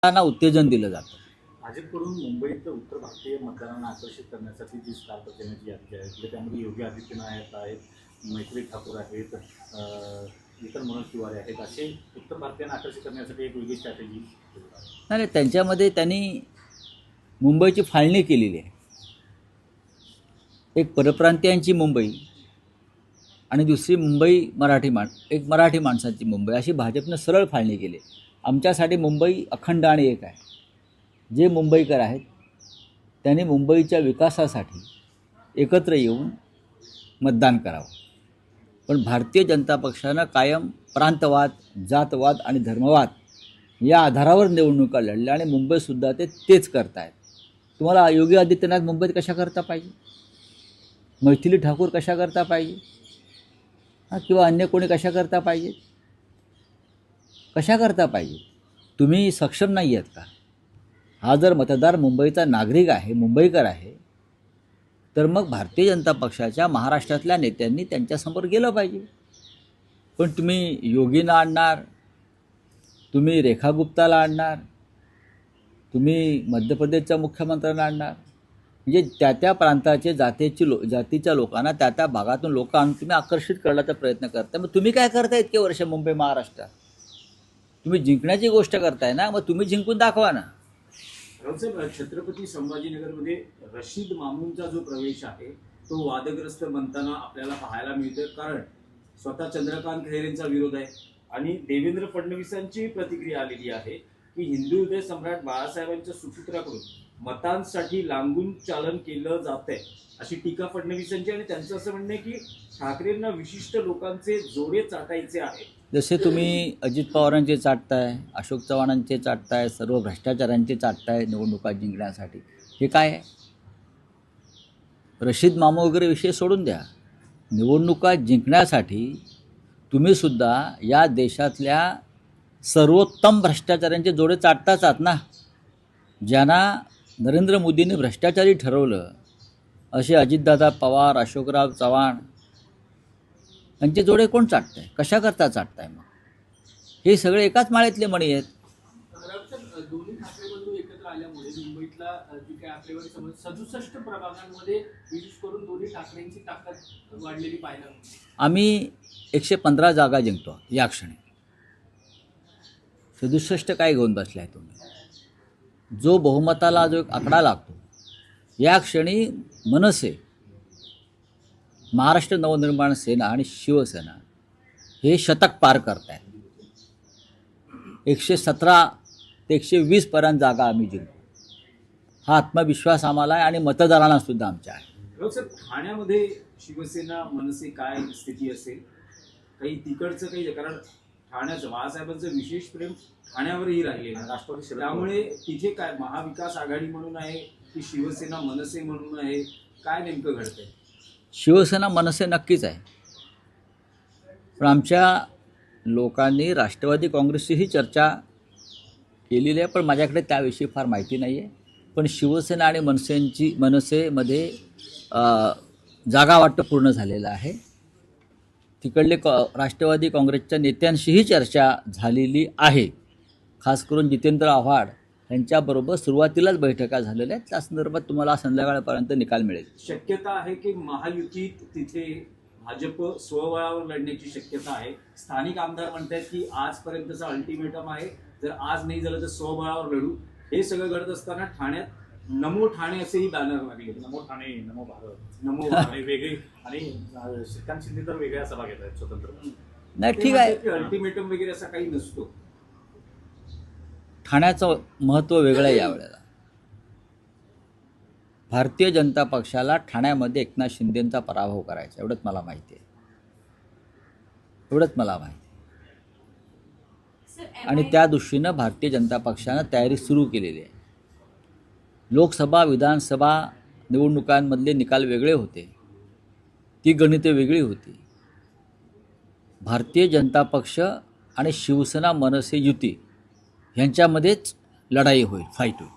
त्यांना उत्तेजन दिलं जातं. भाजपकडून मुंबईत उत्तर भारतीय मतदारांना आकर्षित करण्यासाठी जी स्टार प्रचारणाची यादी आहे म्हणजे त्यामध्ये योगी आदित्यनाथ आहेत, मैत्री ठाकूर आहेत, इतर मनोज तिवारी आहेत, असे उत्तर भारतीयांना आकर्षित करण्यासाठी एक वेगळी स्ट्रॅटेजी नाही, त्यांच्यामध्ये त्यांनी मुंबईची फाळणी केलेली आहे. एक परप्रांतीयांची मुंबई आणि दुसरी मुंबई एक मराठी माणसाची मुंबई अशी भाजपनं सरळ फाळणी केली. आमच्यासाठी मुंबई अखंड आणि एक आहे. जे मुंबईकर आहेत त्यांनी मुंबईच्या विकासासाठी एकत्र येऊन मतदान करावं. पण भारतीय जनता पक्षानं कायम प्रांतवाद, जातवाद आणि धर्मवाद या आधारावर निवडणुका लढल्या आणि मुंबईसुद्धा तेच करत आहेत. तुम्हाला योगी आदित्यनाथ मुंबईत कशा करता पाहिजे, मैथिली ठाकूर कशा करता पाहिजे, किंवा अन्य कोणी कशा करता पाहिजे, कशा करता पाहिजे? तुम्ही सक्षम नाही आहेत का? हा जर मतदार मुंबईचा नागरिक आहे, मुंबईकर आहे, तर मग भारतीय जनता पक्षाच्या महाराष्ट्रातल्या नेत्यांनी त्यांच्यासमोर गेलं पाहिजे. पण तुम्ही योगींना आणणार, तुम्ही रेखा गुप्ताला आणणार, तुम्ही मध्य प्रदेशच्या मुख्यमंत्र्यांना आणणार, म्हणजे त्या प्रांताचे जातीच्या लोकांना त्या भागातून लोक आणून तुम्ही आकर्षित करण्याचा प्रयत्न करताय. मग तुम्ही काय करताय इतके वर्ष मुंबई महाराष्ट्रात? तुम्ही जिंकण्याची गोष्ट करताय ना, मग तुम्ही जिंकून दाखवा ना. राऊतसाहेब, छत्रपती संभाजीनगरमध्ये रशीद मामूनचा जो प्रवेश आहे तो वादग्रस्त बनताना आपल्याला पाहायला मिळतं. कारण स्वतः चंद्रकांत खैरेंचा विरोध आहे आणि देवेंद्र फडणवीसांची प्रतिक्रिया आलेली आहे की हिंदू हृदय सम्राट बाळासाहेबांच्या सुपुत्राकडून मतांसाठी लांबून चालन केलं जातंय अशी टीका फडणवीसांची. आणि त्यांचं असं म्हणणं आहे की ठाकरेंना विशिष्ट लोकांचे जोडे चाटायचे आहे. जसे तुम्ही अजित पवारांचे चाटताय, अशोक चव्हाणांचे चाटताय, सर्व भ्रष्टाचारांचे चाटताय निवडणुका जिंकण्यासाठी, हे काय आहे? रशीद मामू वगैरे विषय सोडून द्या. निवडणुका जिंकण्यासाठी तुम्हीसुद्धा या देशातल्या सर्वोत्तम भ्रष्टाचारांचे जोडे चाटताच आहात ना. ज्यांना नरेंद्र मोदींनी भ्रष्टाचारी ठरवलं असे अजितदादा पवार, अशोकराव चव्हाण यांचे जोडे कोण चाटतंय? कशा करता चाटताय? मग हे सगळे एकाच माळेतले मणी आहेत. दोन्ही ठाकरे बंधू एकत्र आल्यामुळे मुंबईतला जी काही आकडेवारी समज 67 प्रभागांमध्ये विशेष करून दोन्ही ठाकरेंची ताकद वाढलेली पाहायला मिळते. आम्ही 115 जागा जिंकतो या क्षणी. 67 काय घेऊन बसलाय तुम्ही? जो बहुमताला जो एक आकडा लागतो, या क्षणी मनसे, महाराष्ट्र नवनिर्माण सेना आणि शिवसेना हे शतक पार करत आहेत. 117 ते 120 पर्यंत जागा आम्ही जिंकतो. हा आत्मविश्वास आम्हाला आहे आणि मतदारांना सुद्धा आमच्या आहे. सर, ठाण्यामध्ये शिवसेना मनसे काय स्थिती असेल? काही तिकडचं काही, कारण ठाण्याचं बाळासाहेबांचं विशेष प्रेम ठाण्यावरही राहिलेलं आहे राष्ट्रवादी, त्यामुळे तिथे काय महाविकास आघाडी म्हणून आहे की शिवसेना मनसे म्हणून आहे? काय नेमकं घडतंय? शिवसेना मनसे नक्कीच आहे, पण आमच्या लोकांनी राष्ट्रवादी काँग्रेसचीही चर्चा केलेली आहे, पण माझ्याकडे त्याविषयी फार माहिती नाही आहे. पण शिवसेना आणि मनसेमध्ये जागा वाटप पूर्ण झालेलं आहे. तिकडले राष्ट्रवादी काँग्रेसच्या नेत्यांशीही चर्चा झालेली आहे. खास करून जितेंद्र आव्हाड यांच्याबरोबर सुरुवातीलाच बैठका झालेल्या आहेत. त्या संदर्भात तुम्हाला संध्याकाळपर्यंत निकाल मिळेल. शक्यता आहे की महायुतीत तिथे भाजप स्वबळावर लढण्याची शक्यता आहे. स्थानिक आमदार म्हणतात की आजपर्यंतचा अल्टिमेटम आहे, जर आज नाही झालं तर स्वबळावर लढू. हे सगळं घडत असताना ठाण्यात नमो ठाणे असेही बॅनर लागले. नमो ठाणे, नमो भारत, नमो ठाणे वेगळे, आणि श्रीकांत शिंदे तर वेगळ्या सभा घेत आहेत स्वतंत्र. नाही, ठीक आहे, अल्टिमेटम वगैरे असा काही नसतो. ठाण्याचं महत्त्व वेगळं आहे यावेळेला. भारतीय जनता पक्षाला ठाण्यामध्ये एकनाथ शिंदेंचा पराभव करायचा, एवढंच मला माहिती आहे. आणि त्या दृष्टीनं भारतीय जनता पक्षानं तयारी सुरू केलेली आहे. लोकसभा, विधानसभा निवडणुकांमधले निकाल वेगळे होते, ती गणिते वेगळी होती. भारतीय जनता पक्ष आणि शिवसेना मनसे युती ह्यांच्यामध्येच लढाई होईल, फाईट होईल.